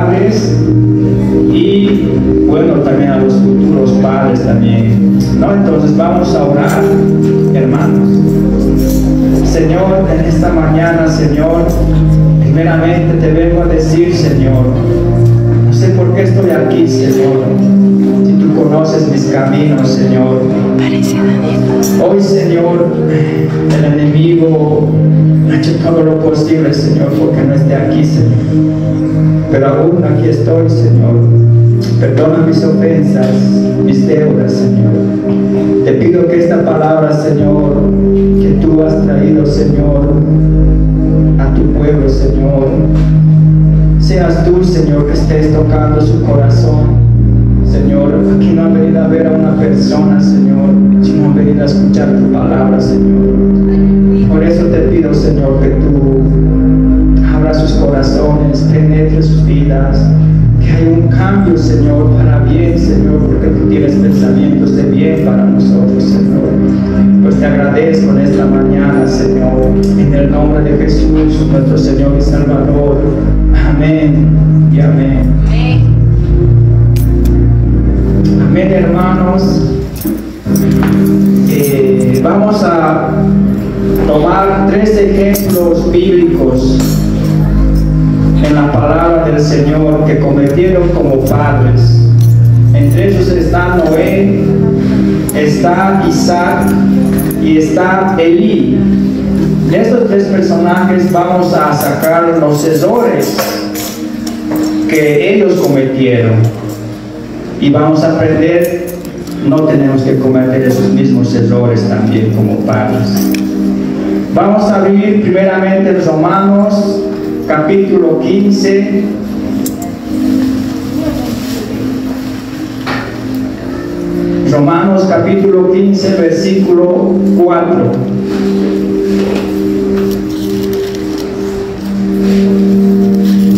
padres y bueno, también a los futuros padres también, ¿no? Entonces vamos a orar, hermanos. Señor, en esta mañana, Señor, primeramente te vengo a decir, Señor, no sé por qué estoy aquí, Señor, si tú conoces mis caminos, Señor. Hoy, Señor, el enemigo ha hecho todo lo posible, Señor, porque no esté aquí, Señor. Pero aún aquí estoy, Señor. Perdona mis ofensas, mis deudas, Señor. Te pido que esta palabra, Señor, que tú has traído, Señor, a tu pueblo, Señor, seas tú, Señor, que estés tocando su corazón. Señor, aquí no han venido a ver a una persona, Señor, sino han venido a escuchar tu palabra, Señor. Por eso te pido, Señor, que tú abras sus corazones, penetre sus vidas, que hay un cambio, Señor, para bien, Señor, porque tú tienes pensamientos de bien para nosotros, Señor. Pues te agradezco en esta mañana, Señor, en el nombre de Jesús, nuestro Señor y Salvador. Amén y amén. Amén, hermanos. Vamos a tomar 3 ejemplos bíblicos en la palabra del Señor que cometieron como padres. Entre ellos está Noé, está Isaac y está Elí. De estos 3 personajes vamos a sacar los errores que ellos cometieron y vamos a aprender, no tenemos que cometer esos mismos errores también como padres. Vamos a abrir primeramente Romanos capítulo 15. Romanos capítulo 15, versículo 4.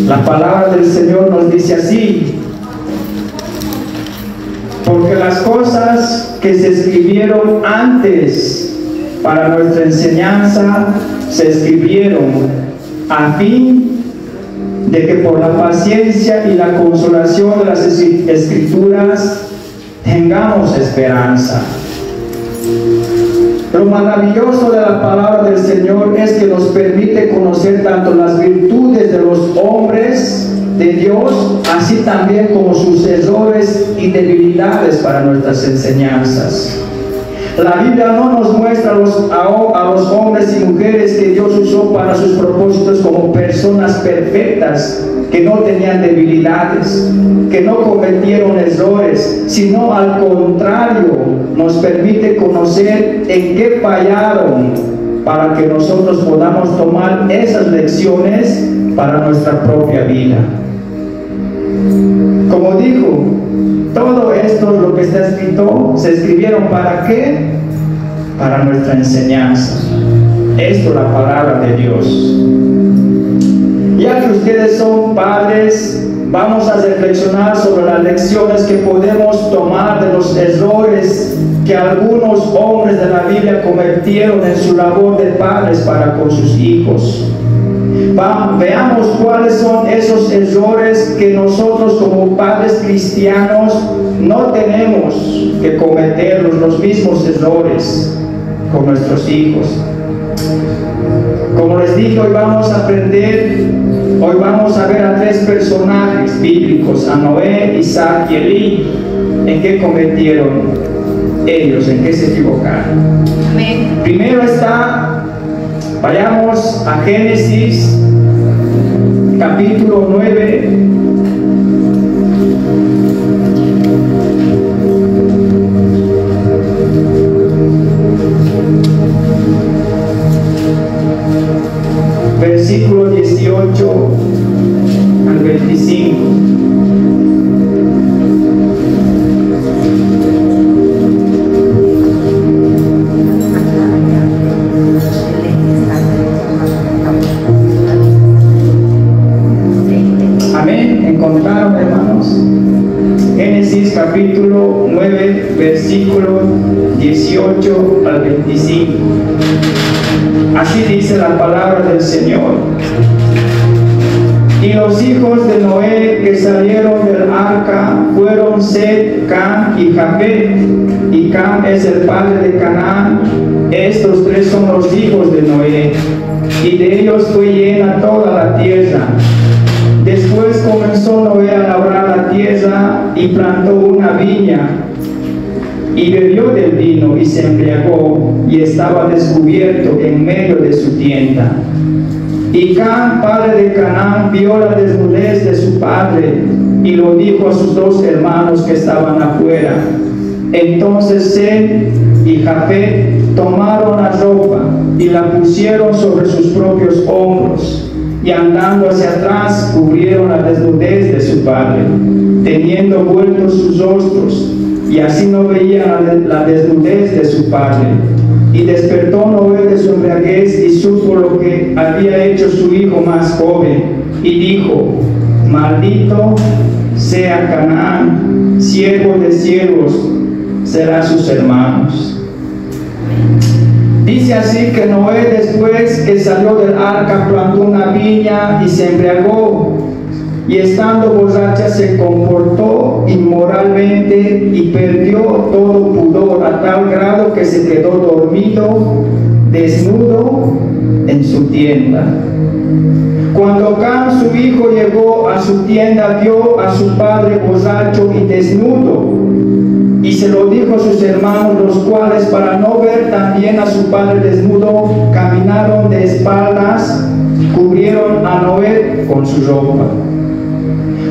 La palabra del Señor nos dice así: porque las cosas que se escribieron antes para nuestra enseñanza se escribieron a fin de que por la paciencia y la consolación de las Escrituras tengamos esperanza. Lo maravilloso de la palabra del Señor es que nos permite conocer tanto las virtudes de los hombres de Dios, así también como sus errores y debilidades para nuestras enseñanzas. La Biblia no nos muestra a los hombres y mujeres que Dios usó para sus propósitos como personas perfectas, que no tenían debilidades, que no cometieron errores, sino al contrario, nos permite conocer en qué fallaron para que nosotros podamos tomar esas lecciones para nuestra propia vida. Como dijo, todo esto, lo que está escrito, se escribieron ¿para qué? Para nuestra enseñanza. Esto es la palabra de Dios. Ya que ustedes son padres, vamos a reflexionar sobre las lecciones que podemos tomar de los errores que algunos hombres de la Biblia cometieron en su labor de padres para con sus hijos. Veamos cuáles son esos errores que nosotros como padres cristianos no tenemos que cometer los mismos errores con nuestros hijos. Como les dije, hoy vamos a aprender, hoy vamos a ver a 3 personajes bíblicos, a Noé, Isaac y Elí, en qué cometieron ellos, en qué se equivocaron. Amén. Primero está, vayamos a Génesis capítulo 9, versículo 18 al 25. Amén. ¿Encontraron, hermanos? Génesis capítulo 9, versículo 18 al 25. Así dice la palabra del Señor. Y los hijos de Noé que salieron del arca fueron Set, Cam y Jafet. Y Cam es el padre de Canaán. Estos tres son los hijos de Noé. Y de ellos fue llena toda la tierra. Después comenzó Noé a labrar la tierra y plantó una viña. Y bebió del vino y se embriagó y estaba descubierto en medio de su tienda. Y Cam, padre de Canaán, vio la desnudez de su padre y lo dijo a sus dos hermanos que estaban afuera. Entonces Sem y Jafet tomaron la ropa y la pusieron sobre sus propios hombros, y andando hacia atrás cubrieron la desnudez de su padre, teniendo vueltos sus rostros, y así no veían la desnudez de su padre. Y despertó Noé de su embriaguez y supo lo que había hecho su hijo más joven, y dijo: maldito sea Canaán, siervo de siervos será sus hermanos. Dice así que Noé, después que salió del arca, plantó una viña y se embriagó, y estando borracha se comportó inmoralmente y perdió todo pudor, a tal grado que se quedó dormido, desnudo en su tienda. Cuando Cam, su hijo, llegó a su tienda, vio a su padre borracho y desnudo, y se lo dijo a sus hermanos, los cuales, para no ver también a su padre desnudo, caminaron de espaldas, cubrieron a Noé con su ropa.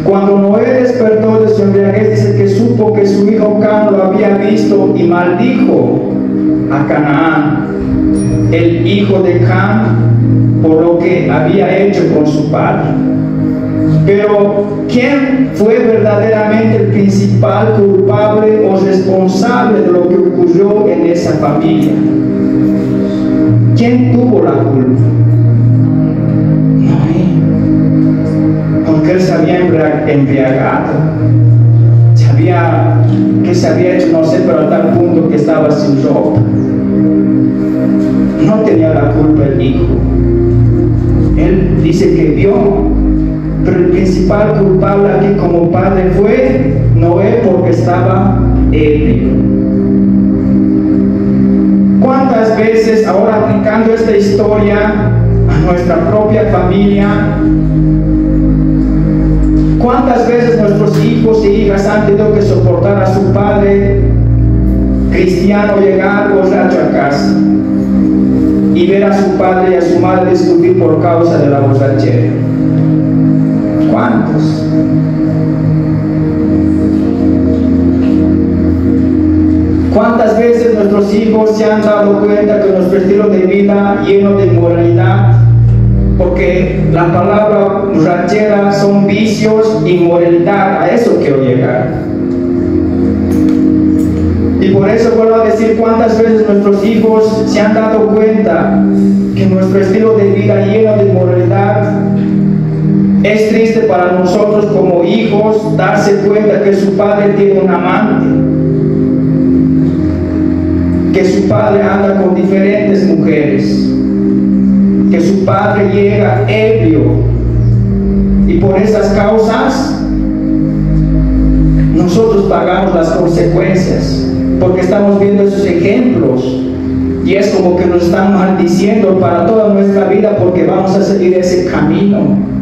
Cuando Noé despertó de su embriaguez, dice que supo que su hijo Cam lo había visto y maldijo a Canaán, el hijo de Cam, por lo que había hecho con su padre. Pero ¿quién fue verdaderamente el principal culpable o responsable de lo que ocurrió en esa familia? ¿Quién tuvo la culpa? Noé. Porque él se había embriagado. ¿Qué se había hecho? No sé, pero a tal punto que estaba sin ropa. No tenía la culpa el hijo. Él dice que vio. Pero el principal culpable aquí como padre fue Noé, porque estaba ebrio. ¿Cuántas veces, ahora aplicando esta historia a nuestra propia familia, cuántas veces nuestros hijos e hijas han tenido que soportar a su padre cristiano llegar borracho a casa y ver a su padre y a su madre discutir por causa de la borrachera? ¿Cuántos? ¿Cuántas veces nuestros hijos se han dado cuenta que nuestro estilo de vida lleno de inmoralidad, porque la palabra borrachera son vicios, inmoralidad, a eso quiero llegar? Y por eso vuelvo a decir, cuántas veces nuestros hijos se han dado cuenta que nuestro estilo de vida lleno de inmoralidad. Es triste para nosotros como hijos darse cuenta que su padre tiene un amante, que su padre anda con diferentes mujeres, que su padre llega ebrio, y por esas causas nosotros pagamos las consecuencias, porque estamos viendo esos ejemplos, y es como que nos están maldiciendo para toda nuestra vida, porque vamos a seguir ese camino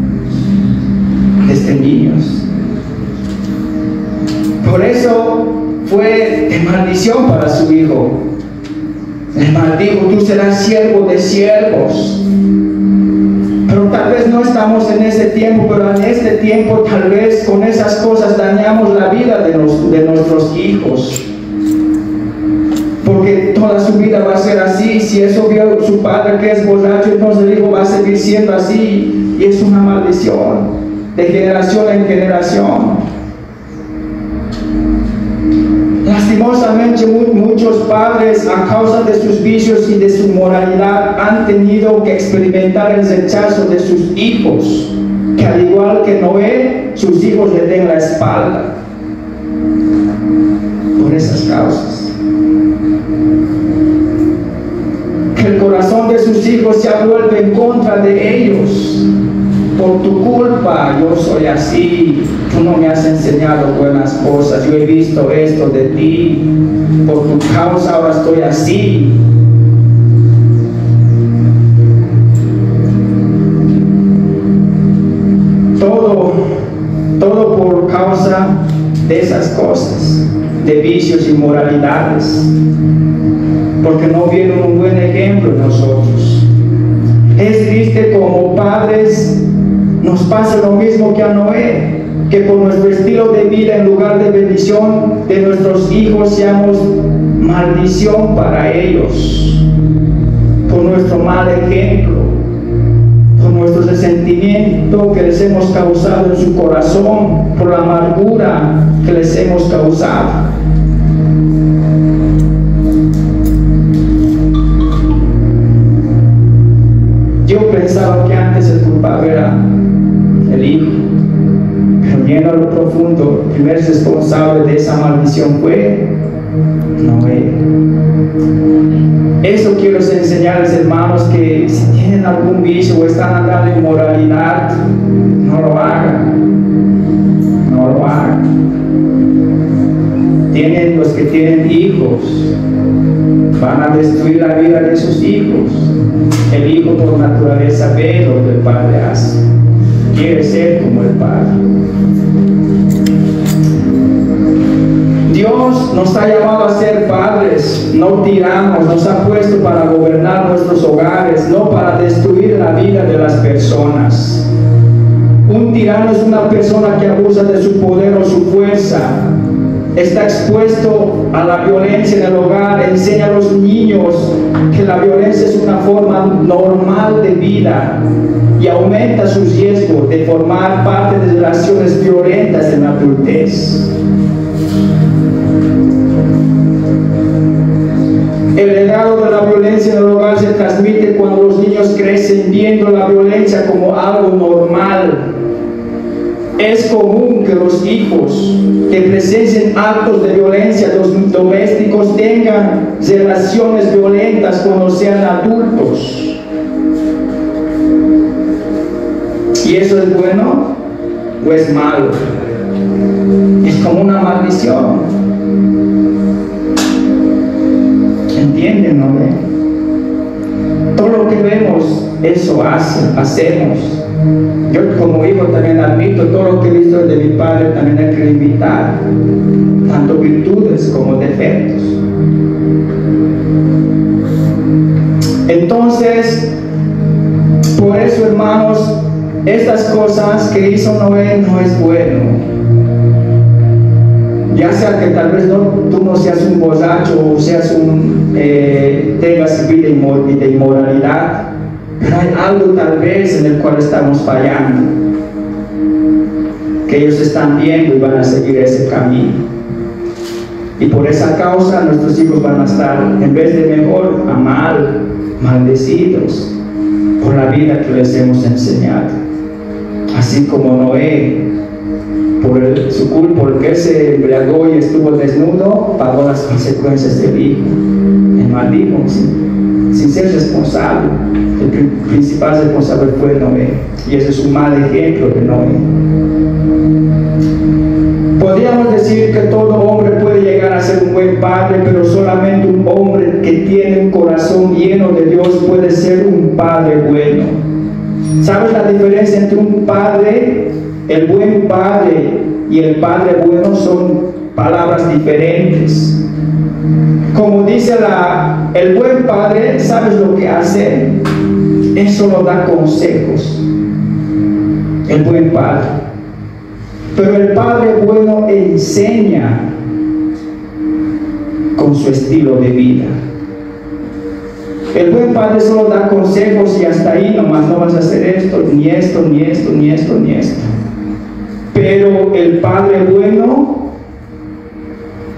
desde niños. Por eso fue de maldición para su hijo. Le maldijo: tú serás siervo de siervos. Pero tal vez no estamos en ese tiempo, pero en este tiempo tal vez con esas cosas dañamos la vida de nuestros hijos, porque toda su vida va a ser así. Si eso vio su padre que es borracho, entonces el hijo va a seguir siendo así, y es una maldición de generación en generación. Lastimosamente muchos padres, a causa de sus vicios y de su moralidad, han tenido que experimentar el rechazo de sus hijos, que al igual que Noé, sus hijos le den la espalda por esas causas. Que el corazón de sus hijos se ha vuelto en contra de ellos, por tu culpa yo soy así, tú no me has enseñado buenas cosas, yo he visto esto de ti, por tu causa ahora estoy así. Todo por causa de esas cosas, de vicios y moralidades, porque no vieron un buen ejemplo en nosotros. Es triste como padres nos pasa lo mismo que a Noé, que por nuestro estilo de vida, en lugar de bendición de nuestros hijos, seamos maldición para ellos, por nuestro mal ejemplo, por nuestro resentimiento que les hemos causado en su corazón, por la amargura que les hemos causado. Yo pensaba que antes el culpable era el hijo, pero yendo a lo profundo, el primer responsable de esa maldición fue Noé. Eso quiero enseñarles, hermanos, que si tienen algún vicio o están andando en inmoralidad, no lo hagan. No lo hagan. Tienen los que tienen hijos, van a destruir la vida de sus hijos. El hijo por naturaleza ve lo que el padre hace, quiere ser como el padre. Dios nos ha llamado a ser padres, no tiranos, nos ha puesto para gobernar nuestros hogares, no para destruir la vida de las personas. Un tirano es una persona que abusa de su poder o su fuerza, está expuesto a la violencia en el hogar, enseña a los niños que la violencia es una forma normal de vida y aumenta su riesgo de formar parte de relaciones violentas en la adultez. El legado de la violencia en el hogar se transmite cuando los niños crecen viendo la violencia como algo normal. Es común que los hijos que presencien actos de violencia domésticos tengan relaciones violentas cuando sean adultos. ¿Y eso es bueno o es malo? Es como una maldición. ¿Entienden, no? Todo lo que vemos, eso hacemos. Yo como hijo también admito, todo lo que he visto de mi padre también hay que imitar, tanto virtudes como defectos. Entonces, por eso, hermanos, estas cosas que hizo Noé no es bueno. Ya sea que tal vez tú no seas un borracho o seas tengas vida de inmoralidad, pero hay algo tal vez en el cual estamos fallando, que ellos están viendo y van a seguir ese camino. Y por esa causa nuestros hijos van a estar, en vez de mejor, a maldecidos por la vida que les hemos enseñado. Así como Noé, por su culpa, porque él se embriagó y estuvo desnudo, pagó las consecuencias del hijo. El maldijo sin ser responsable. El principal responsable fue Noé, y ese es un mal ejemplo de Noé. Podríamos decir que todo hombre puede llegar a ser un buen padre, pero solamente un hombre que tiene un corazón lleno de Dios puede ser un padre bueno. ¿Sabes la diferencia entre un padre, el buen padre, y el padre bueno? Son palabras diferentes. Como dice el buen padre, ¿sabes lo que hace? Él solo da consejos. El buen padre. Pero el padre bueno enseña con su estilo de vida. El buen padre solo da consejos y hasta ahí nomás, no vas a hacer esto, ni esto, ni esto, ni esto, ni esto. Pero el padre bueno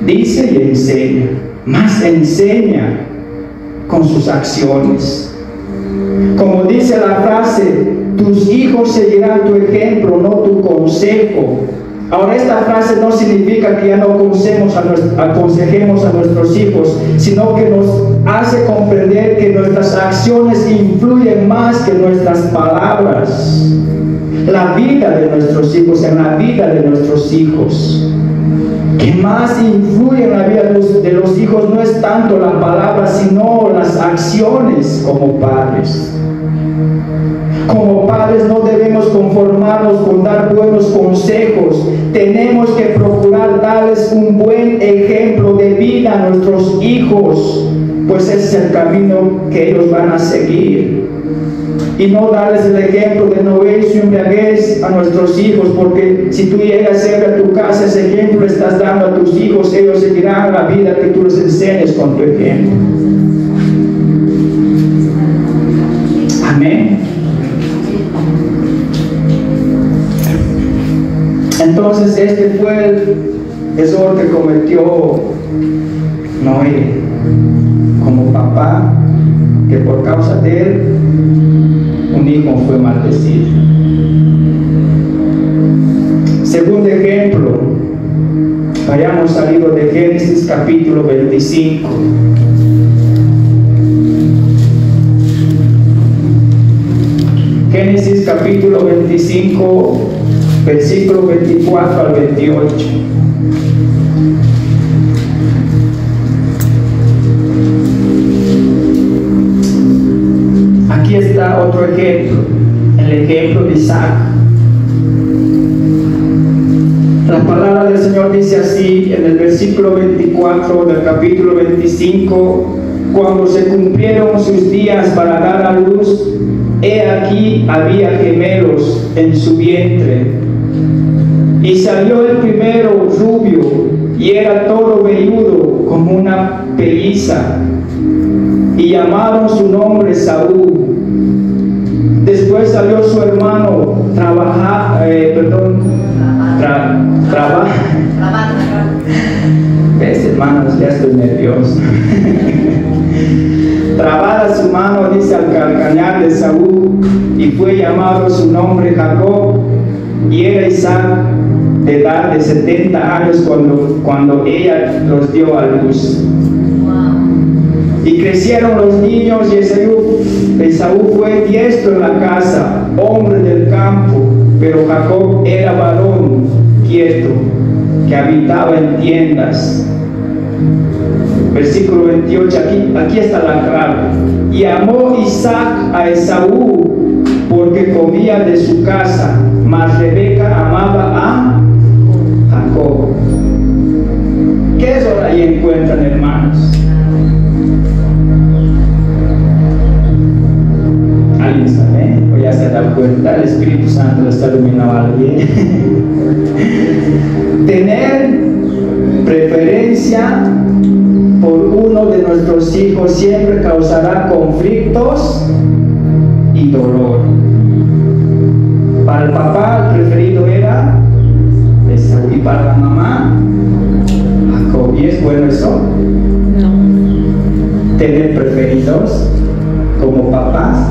dice y enseña, más enseña con sus acciones. Como dice la frase, tus hijos seguirán tu ejemplo, no tu consejo. Ahora, esta frase no significa que ya no aconsejemos a nuestros hijos, sino que nos hace comprender que nuestras acciones influyen más que nuestras palabras. la vida de nuestros hijos, en la vida de nuestros hijos. Que más influye en la vida de los hijos no es tanto la palabra, sino las acciones como padres. Como padres no debemos conformarnos con dar buenos consejos. Tenemos que procurar darles un buen ejemplo de vida a nuestros hijos, pues ese es el camino que ellos van a seguir. Y no darles el ejemplo de novicio y embriaguez a nuestros hijos, porque si tú llegas siempre a tu casa, ese ejemplo le estás dando a tus hijos, ellos seguirán la vida que tú les enseñes con tu ejemplo. Amén. Entonces este fue el error que cometió Noé como papá, que por causa de él un hijo fue maldecido. Segundo ejemplo, vayamos al libro de Génesis capítulo 25. Génesis capítulo 25, versículo 24 al 28. Aquí está otro ejemplo, el ejemplo de Isaac. La palabra del Señor dice así en el versículo 24 del capítulo 25: cuando se cumplieron sus días para dar a luz, he aquí había gemelos en su vientre. Y salió el primero rubio, y era todo velludo como una pelliza, y llamaron su nombre Saúl. Después salió su hermano ¿Ves, hermanos? Ya estoy nervioso. Trabada su mano, dice, al calcañar de Saúl, y fue llamado su nombre Jacob. Y era Isaac de edad de 70 años cuando ella los dio a luz. Y crecieron los niños, y Esaú fue diestro en la casa, hombre del campo, pero Jacob era varón quieto, que habitaba en tiendas. Versículo 28, aquí está la clave. Y amó Isaac a Esaú porque comía de su casa, mas Rebeca amaba a Jacob. ¿Qué es lo que ahí encuentran, hermanos? ¿Alguien sabe? ¿O ya se da cuenta? El Espíritu Santo le está iluminando a alguien. Tener preferencia por uno de nuestros hijos siempre causará conflictos y dolor. Para el papá el preferido era Esaú, y para la mamá Jacob. ¿Y es bueno eso? No. Tener preferidos como papás.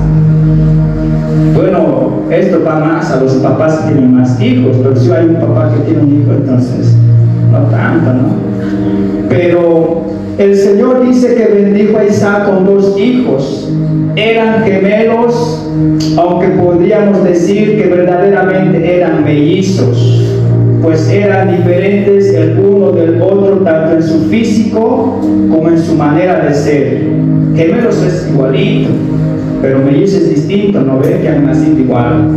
Bueno, esto va más a los papás que tienen más hijos, pero si hay un papá que tiene un hijo, entonces no tanto, ¿no? Pero el Señor dice que bendijo a Isaac con 2 hijos. Eran gemelos, aunque podríamos decir que verdaderamente eran mellizos, pues eran diferentes el uno del otro, tanto en su físico como en su manera de ser. Gemelos es igualito, pero mellizos es distinto, no ve que han nacido igual.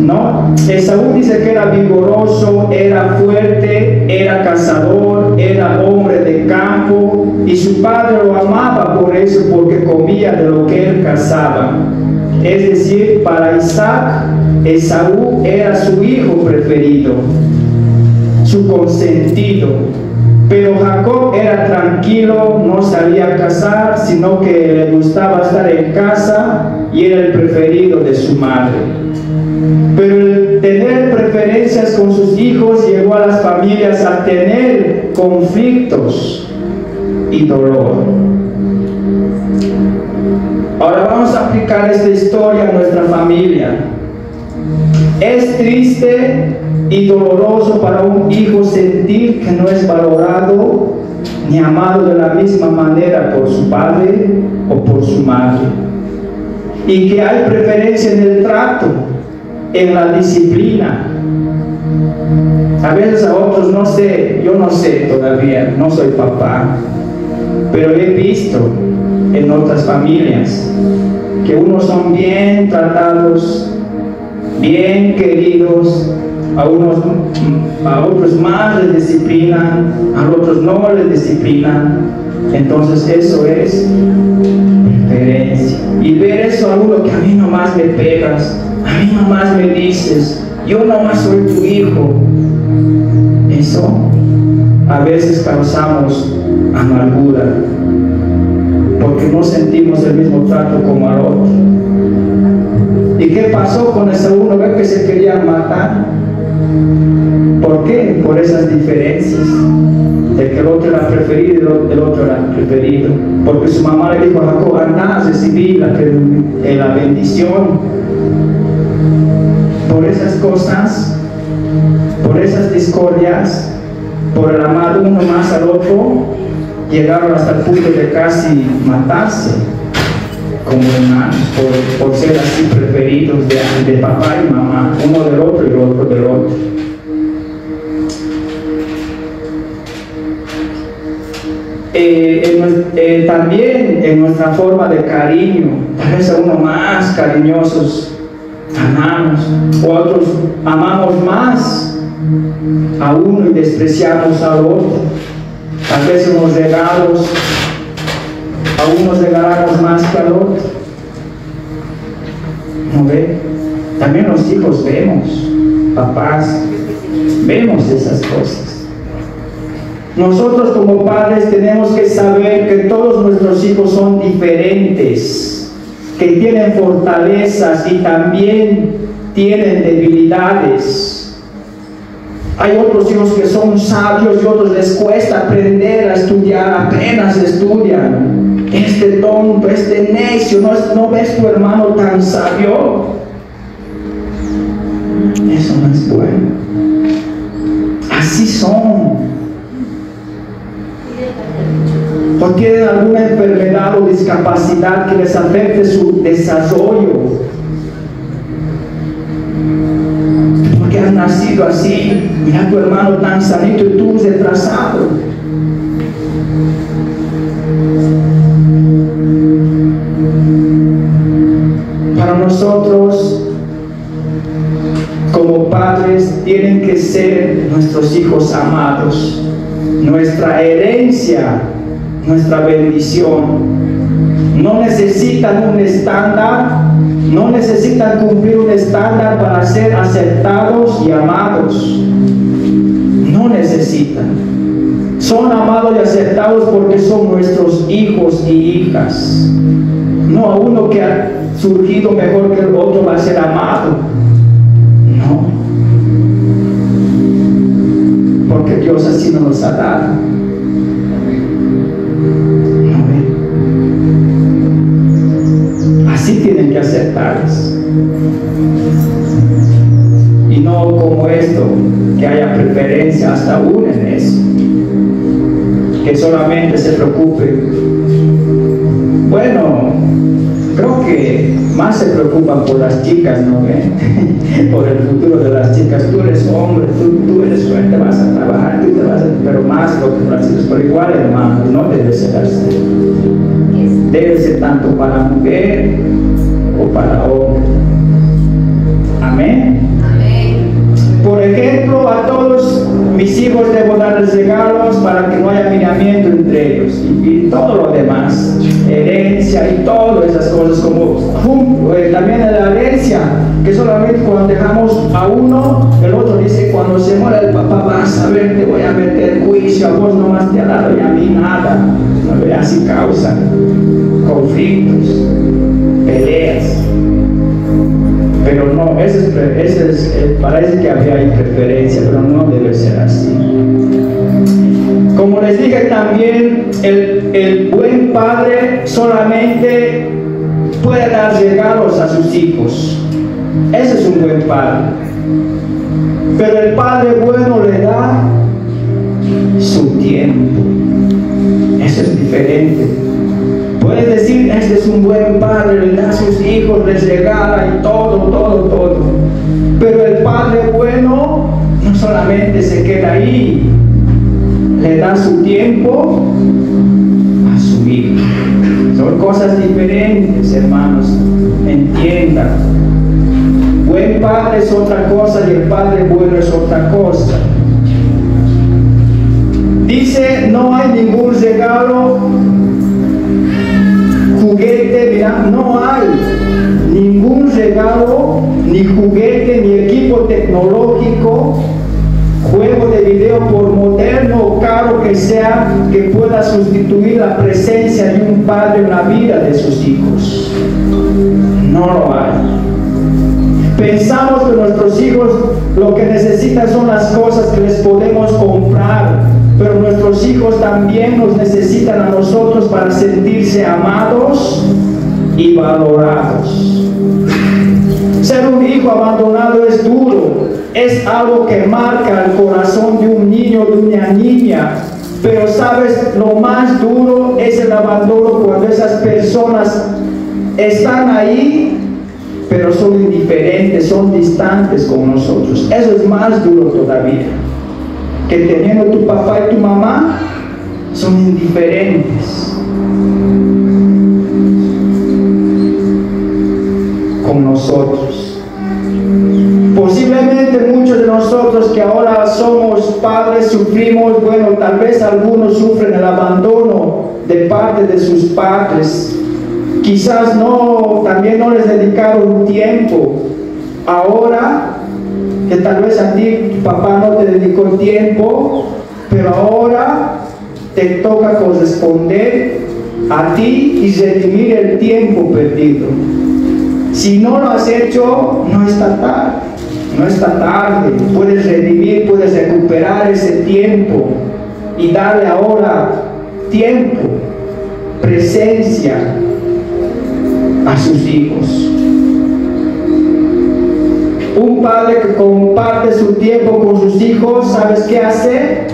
No, Esaú dice que era vigoroso, era fuerte, era cazador, era hombre de campo, y su padre lo amaba por eso, porque comía de lo que él cazaba. Es decir, para Isaac, Esaú era su hijo preferido, su consentido. Pero Jacob era tranquilo, no salía a cazar, sino que le gustaba estar en casa y era el preferido de su madre. Pero el tener preferencias con sus hijos llevó a las familias a tener conflictos y dolor. Ahora vamos a aplicar esta historia a nuestra familia. Es triste y doloroso para un hijo sentir que no es valorado ni amado de la misma manera por su padre o por su madre, y que hay preferencia en el trato, en la disciplina. A veces a otros no sé, yo no sé todavía, no soy papá, pero he visto en otras familias que unos son bien tratados, bien queridos, a otros más les disciplinan, a otros no les disciplinan. Entonces eso es preferencia. Y ver eso a uno, que a mí nomás me pegas, a mí nomás me dices, yo nomás soy tu hijo. Eso a veces causamos amargura porque no sentimos el mismo trato como al otro. ¿Y qué pasó con ese uno? ¿Ve que se querían matar? ¿Por qué? Por esas diferencias, de que el otro era preferido y el otro era preferido. Porque su mamá le dijo a Jacob, anda a recibir la bendición. Por esas cosas, por esas discordias, por el amar uno más al otro, llegaron hasta el punto de casi matarse como hermanos, por ser así preferidos de papá y mamá, uno del otro y el otro del otro. También en nuestra forma de cariño, tal vez a uno más cariñosos amamos, o a otros amamos más a uno y despreciamos al otro. Tal vez en los regalos a unos regalamos más que al otro. ¿No ve? También los hijos vemos, papás, vemos esas cosas. Nosotros como padres tenemos que saber que todos nuestros hijos son diferentes, que tienen fortalezas y también tienen debilidades. Hay otros hijos que son sabios y otros les cuesta aprender a estudiar, apenas estudian. Este tonto, este necio, ¿no ves tu hermano tan sabio? Eso no es bueno. Así son. O tienen alguna enfermedad o discapacidad que les afecte su desarrollo. Porque has nacido así, mira a tu hermano tan sanito y tú retrasado. Para nosotros, como padres, tienen que ser nuestros hijos amados, nuestra herencia, nuestra bendición. No necesitan un estándar, no necesitan cumplir un estándar para ser aceptados y amados. No necesitan. Son amados y aceptados porque son nuestros hijos y hijas. No a uno que ha surgido mejor que el otro va a ser amado. No. Porque Dios así nos los ha dado. Así tienen que aceptarlos. Y no como esto, que haya preferencia hasta uno en eso. Que solamente se preocupe. Bueno, creo que más se preocupan por las chicas, ¿no ven? Por el futuro de las chicas. Tú eres hombre, tú eres fuerte, vas a trabajar, tú te vas a... Pero más lo que las chicas. Pero igual, hermano, no debe ser así. Debe ser tanto para mujer o para hombre. Amén. Por ejemplo, a todos mis hijos debo darles regalos para que no haya miramiento entre ellos y todo lo demás, herencia y todas esas cosas, como también en la herencia, que solamente cuando dejamos a uno, el otro dice, cuando se muera el papá vas a ver, te voy a meter juicio, a vos nomás te ha dado y a mí nada. ¿No? Así causan conflictos, peleas. Pero no, parece que había ahí preferencia, pero no debe ser así. Como les dije también, el buen padre solamente puede dar regalos a sus hijos. Ese es un buen padre. Pero el padre bueno le da su tiempo. Eso es diferente. Puedes decir, este es un buen padre, le da a sus hijos, les regala y todo. Pero el Padre bueno no solamente se queda ahí, le da su tiempo a su hijo. Son cosas diferentes, hermanos, entiendan. Buen padre es otra cosa y el Padre bueno es otra cosa. Dice, no hay ningún regalo, juguete, mira, no hay ningún regalo, ni juguete, ni equipo tecnológico, juego de video, por moderno o caro que sea, que pueda sustituir la presencia de un padre en la vida de sus hijos. No lo hay. Pensamos que nuestros hijos lo que necesitan son las cosas que les podemos comprar, pero nuestros hijos también nos necesitan a nosotros para sentirse amados y valorados. Ser un hijo abandonado es duro, es algo que marca el corazón de un niño, de una niña, pero sabes, lo más duro es el abandono cuando esas personas están ahí, pero son indiferentes, son distantes con nosotros. Eso es más duro todavía, que teniendo tu papá y tu mamá, son indiferentes con nosotros. Posiblemente muchos de nosotros que ahora somos padres sufrimos, bueno, tal vez algunos sufren el abandono de parte de sus padres. Quizás también no les dedicaron tiempo. Ahora, que tal vez a ti tu papá no te dedicó tiempo, pero ahora te toca corresponder a ti y redimir el tiempo perdido. Si no lo has hecho, no está tarde. No está tarde. Puedes redimir, puedes recuperar ese tiempo y darle ahora tiempo, presencia a sus hijos. Un padre que comparte su tiempo con sus hijos, ¿sabes qué hace?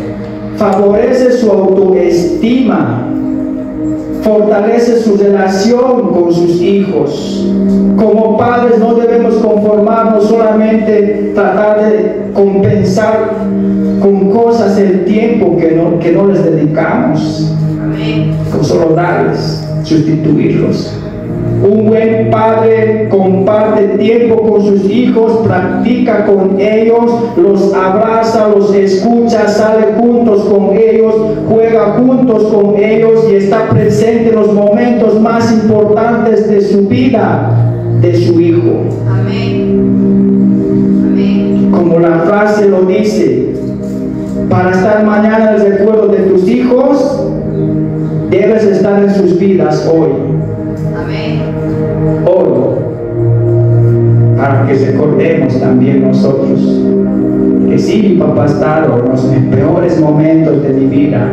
Favorece su autoestima, fortalece su relación con sus hijos. Como padres no debemos conformarnos solamente tratar de compensar con cosas el tiempo que no les dedicamos. Con solo darles, sustituirlos. Un buen padre comparte tiempo con sus hijos, practica con ellos, los abraza, los escucha, sale juntos con ellos, juega juntos con ellos y está presente en los momentos más importantes de su vida, de su hijo. Amén. Amén. Como la frase lo dice, para estar mañana en el recuerdo de tus hijos, debes estar en sus vidas hoy. Hoy, para que recordemos también nosotros que sí, mi papá ha estado en los peores momentos de mi vida,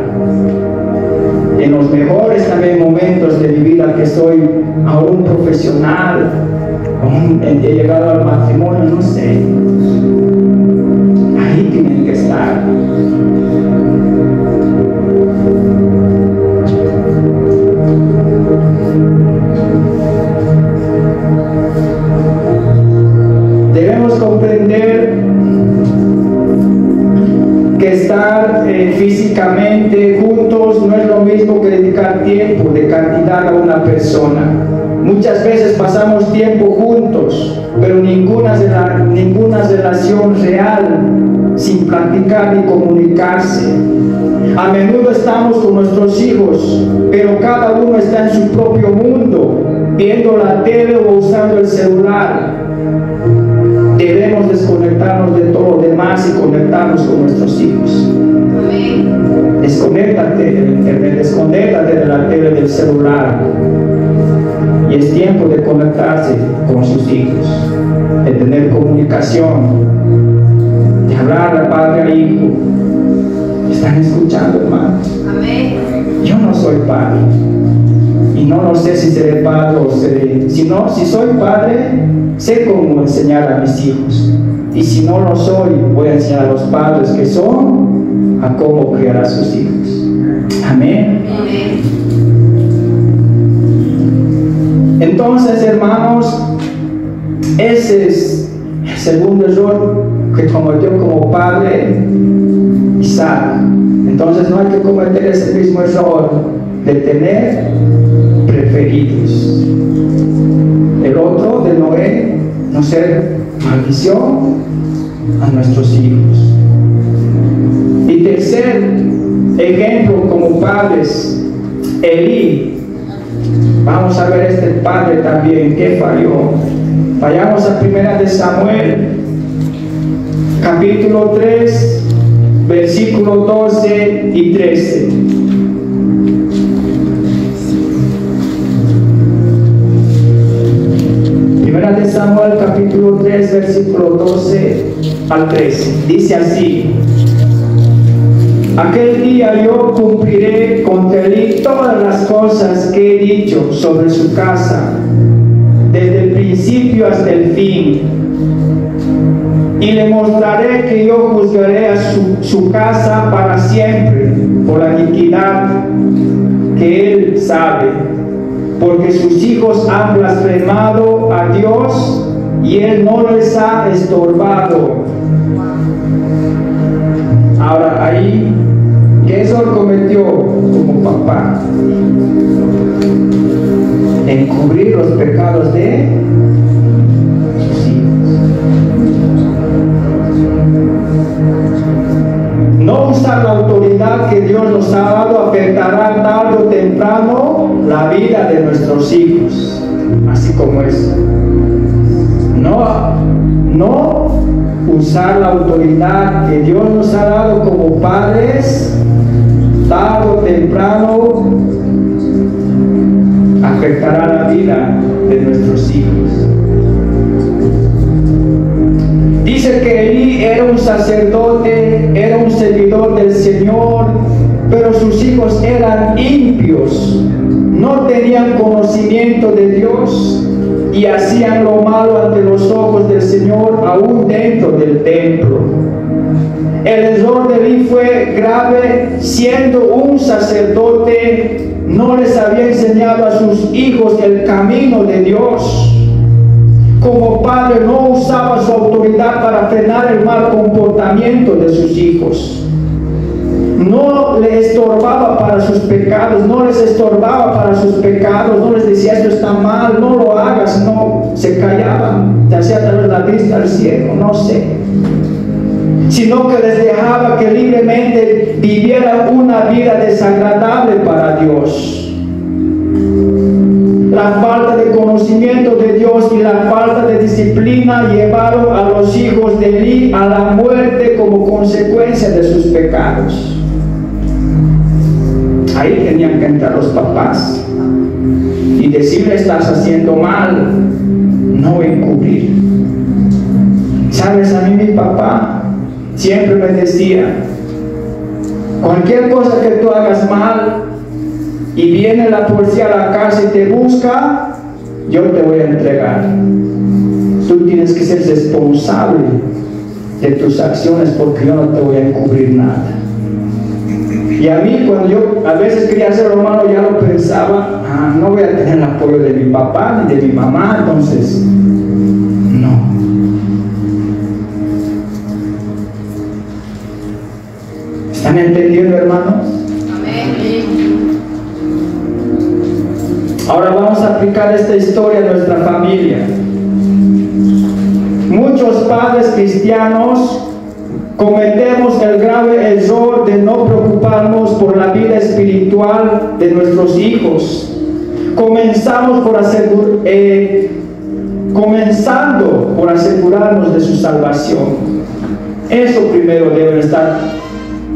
en los mejores también momentos de mi vida, que soy aún profesional, aún he llegado al matrimonio, no sé, ahí tienen que estar. Comprender que estar físicamente juntos no es lo mismo que dedicar tiempo de cantidad a una persona. Muchas veces pasamos tiempo juntos, pero ninguna relación real, sin platicar ni comunicarse. A menudo estamos con nuestros hijos, pero cada uno está en su propio mundo, viendo la tele o usando el celular. Debemos desconectarnos de todo lo demás y conectarnos con nuestros hijos. Amén. Desconéctate del internet, desconéctate de la tele, del celular. Y es tiempo de conectarse con sus hijos, de tener comunicación, de hablar de padre a hijo. ¿Están escuchando, hermanos? Amén. Yo no soy padre. Y no sé si seré padre o seré. Si soy padre, sé cómo enseñar a mis hijos. Y si no lo soy, voy a enseñar a los padres que son a cómo criar a sus hijos. Amén. Amén. Entonces, hermanos, ese es segundo error que cometió como padre Isaac. Entonces no hay que cometer ese mismo error de tener preferidos. El otro de Noé, no ser maldición a nuestros hijos. Y tercer ejemplo como padres, Elí. Vamos a ver este padre también que falló. Vayamos a 1 de Samuel, capítulo 3, versículos 12 y 13. De Samuel capítulo 3 versículo 12 al 13 dice así: aquel día yo cumpliré contra él todas las cosas que he dicho sobre su casa desde el principio hasta el fin, y le mostraré que yo juzgaré a su casa para siempre por la iniquidad que él sabe, porque sus hijos han blasfemado a Dios y Él no les ha estorbado. Ahora ahí, ¿qué error cometió como papá? Encubrir los pecados de sus hijos. No usar la autoridad que Dios nos ha dado afectará tarde o temprano la vida de nuestros hijos, así como es. No usar la autoridad que Dios nos ha dado como padres, tarde o temprano afectará la vida de nuestros hijos. Dice que Elí era un sacerdote, era un servidor del Señor, pero sus hijos eran impios, no tenían conocimiento de Dios y hacían lo malo ante los ojos del Señor, aún dentro del templo. El error de Elí fue grave. Siendo un sacerdote, no les había enseñado a sus hijos el camino de Dios. Como padre, no usaba su autoridad para frenar el mal comportamiento de sus hijos. No le estorbaba para sus pecados, no les estorbaba para sus pecados, no les decía esto está mal, no lo hagas, no, se callaban, te hacía traer la vista al cielo, no sé, sino que les dejaba que libremente vivieran una vida desagradable para Dios. La falta de conocimiento de Dios y la falta de disciplina llevaron a los hijos de Elí a la muerte como consecuencia de sus pecados. Ahí tenían que entrar los papás y decirle estás haciendo mal, no encubrir. Sabes, a mí mi papá siempre me decía, cualquier cosa que tú hagas mal y viene la policía a la casa y te busca, yo te voy a entregar. Tú tienes que ser responsable de tus acciones porque yo no te voy a encubrir nada. Y a mí, cuando yo a veces quería hacer lo malo, ya lo pensaba, no voy a tener el apoyo de mi papá ni de mi mamá, entonces no. ¿Están entendiendo, hermanos? Amén. Ahora vamos a aplicar esta historia a nuestra familia. Muchos padres cristianos cometemos el grave error de no preocuparnos por la vida espiritual de nuestros hijos. Comenzando por asegurarnos de su salvación. Eso primero deben estar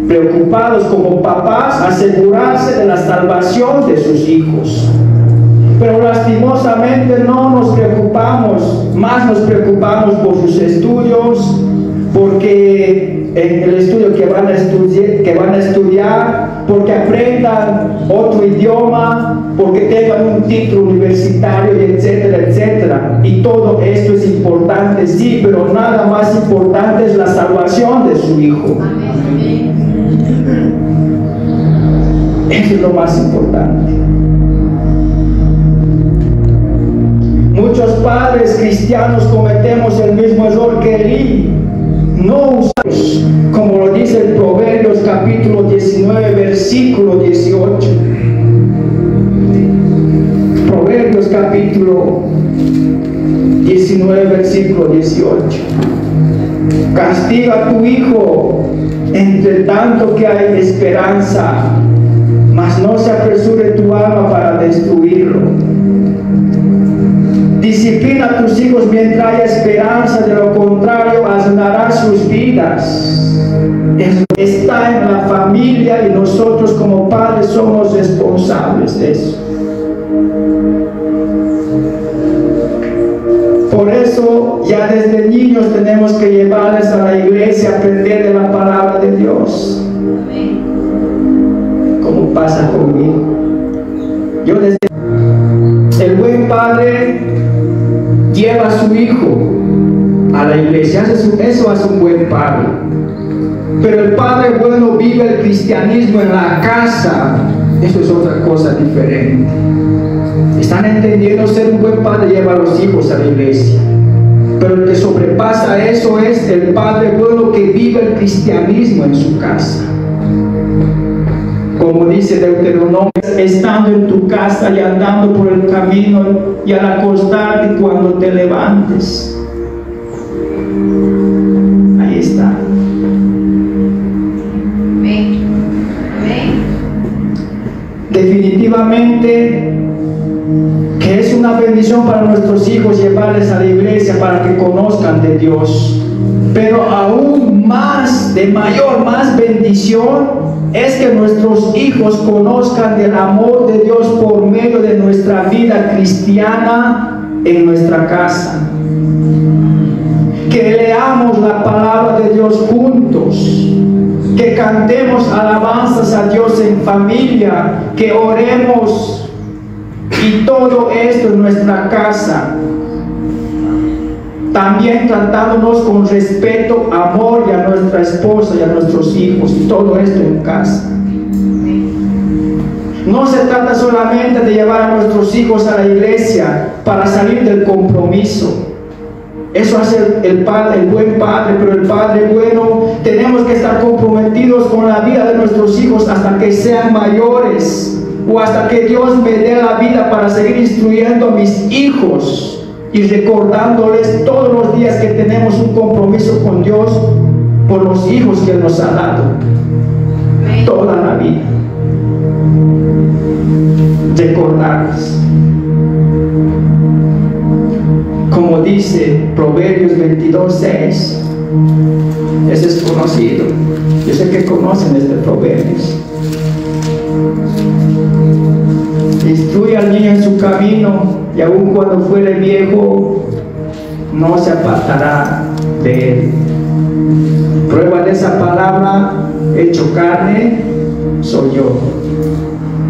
preocupados como papás, asegurarse de la salvación de sus hijos. Pero lastimosamente no nos preocupamos, más nos preocupamos por sus estudios, porque en el estudio que van a estudiar, porque aprendan otro idioma, porque tengan un título universitario, etcétera, etcétera. Y todo esto es importante, sí, pero nada más importante es la salvación de su hijo. Eso es lo más importante. Muchos padres cristianos cometemos el mismo error que Elí. No usamos, como lo dice el Proverbios capítulo 19, versículo 18. Proverbios capítulo 19, versículo 18. Castiga a tu hijo entre tanto que hay esperanza, mas no se apresure tu alma para destruirlo. Disciplina a tus hijos mientras haya esperanza, de lo contrario arruinarás sus vidas. Eso está en la familia y nosotros como padres somos responsables de eso. Por eso ya desde niños tenemos que llevarles a la iglesia a aprender de la palabra de Dios. Como pasa conmigo. Yo desde el buen padre lleva a su hijo a la iglesia, eso hace un buen padre. Pero el padre bueno vive el cristianismo en la casa, eso es otra cosa diferente. ¿Están entendiendo? Ser un buen padre lleva a los hijos a la iglesia, pero el que sobrepasa eso es el padre bueno que vive el cristianismo en su casa. Como dice Deuteronomio, estando en tu casa y andando por el camino y al acostarte y cuando te levantes. Ahí está. Definitivamente que es una bendición para nuestros hijos llevarles a la iglesia para que conozcan de Dios. Pero aún más, de mayor, más bendición es que nuestros hijos conozcan del amor de Dios por medio de nuestra vida cristiana en nuestra casa. Que leamos la palabra de Dios juntos, que cantemos alabanzas a Dios en familia, que oremos, y todo esto en nuestra casa. También tratándonos con respeto, amor y a nuestra esposa y a nuestros hijos, todo esto en casa. No se trata solamente de llevar a nuestros hijos a la iglesia para salir del compromiso. Eso hace el padre, el buen padre, pero el padre bueno, tenemos que estar comprometidos con la vida de nuestros hijos hasta que sean mayores, o hasta que Dios me dé la vida para seguir instruyendo a mis hijos y recordándoles todos los días que tenemos un compromiso con Dios por los hijos que Él nos ha dado toda la vida. Recordarles, como dice Proverbios 22:6, ese es conocido. Yo sé que conocen este Proverbios. Instruye al niño en su camino, y aun cuando fuere viejo, no se apartará de él. Prueba de esa palabra, hecho carne, soy yo.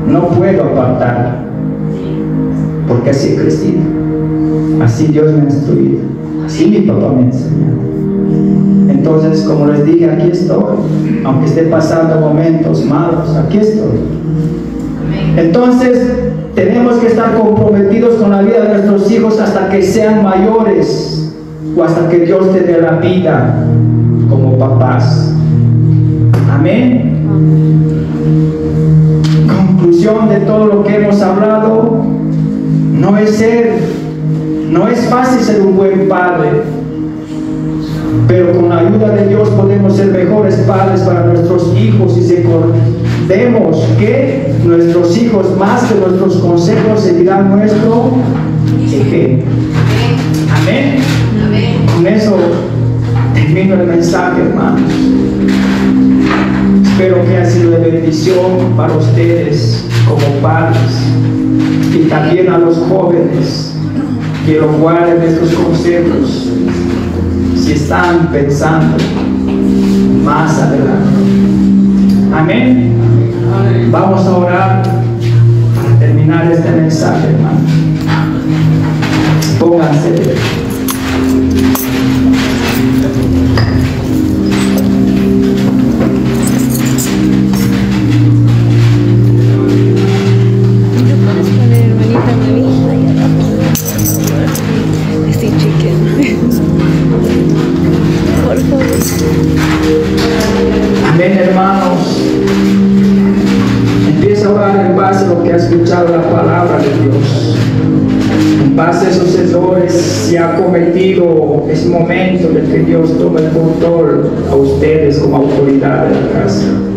No puedo apartarla, porque así he crecido. Así Dios me ha instruido. Así mi papá me enseñó. Entonces, como les dije, aquí estoy. Aunque esté pasando momentos malos, aquí estoy. Entonces, tenemos que estar comprometidos con la vida de nuestros hijos hasta que sean mayores, o hasta que Dios te dé la vida como papás. Amén. Conclusión de todo lo que hemos hablado: no es fácil ser un buen padre, pero con la ayuda de Dios podemos ser mejores padres para nuestros hijos, y recordemos que nuestros hijos, más que nuestros consejos, seguirán nuestro ejemplo. Amén. Con eso termino el mensaje, hermanos. Espero que haya sido de bendición para ustedes como padres, y también a los jóvenes, que lo guarden estos consejos si están pensando más adelante. Amén. Vamos a orar para terminar este mensaje, hermanos. Pónganse de pie. ¿Puedes poner, hermanita, Amén, hermanos. Empieza a orar en base a lo que ha escuchado la palabra de Dios. En base a esos errores, si ha cometido, es momento de que Dios tome el control a ustedes como autoridad de la casa.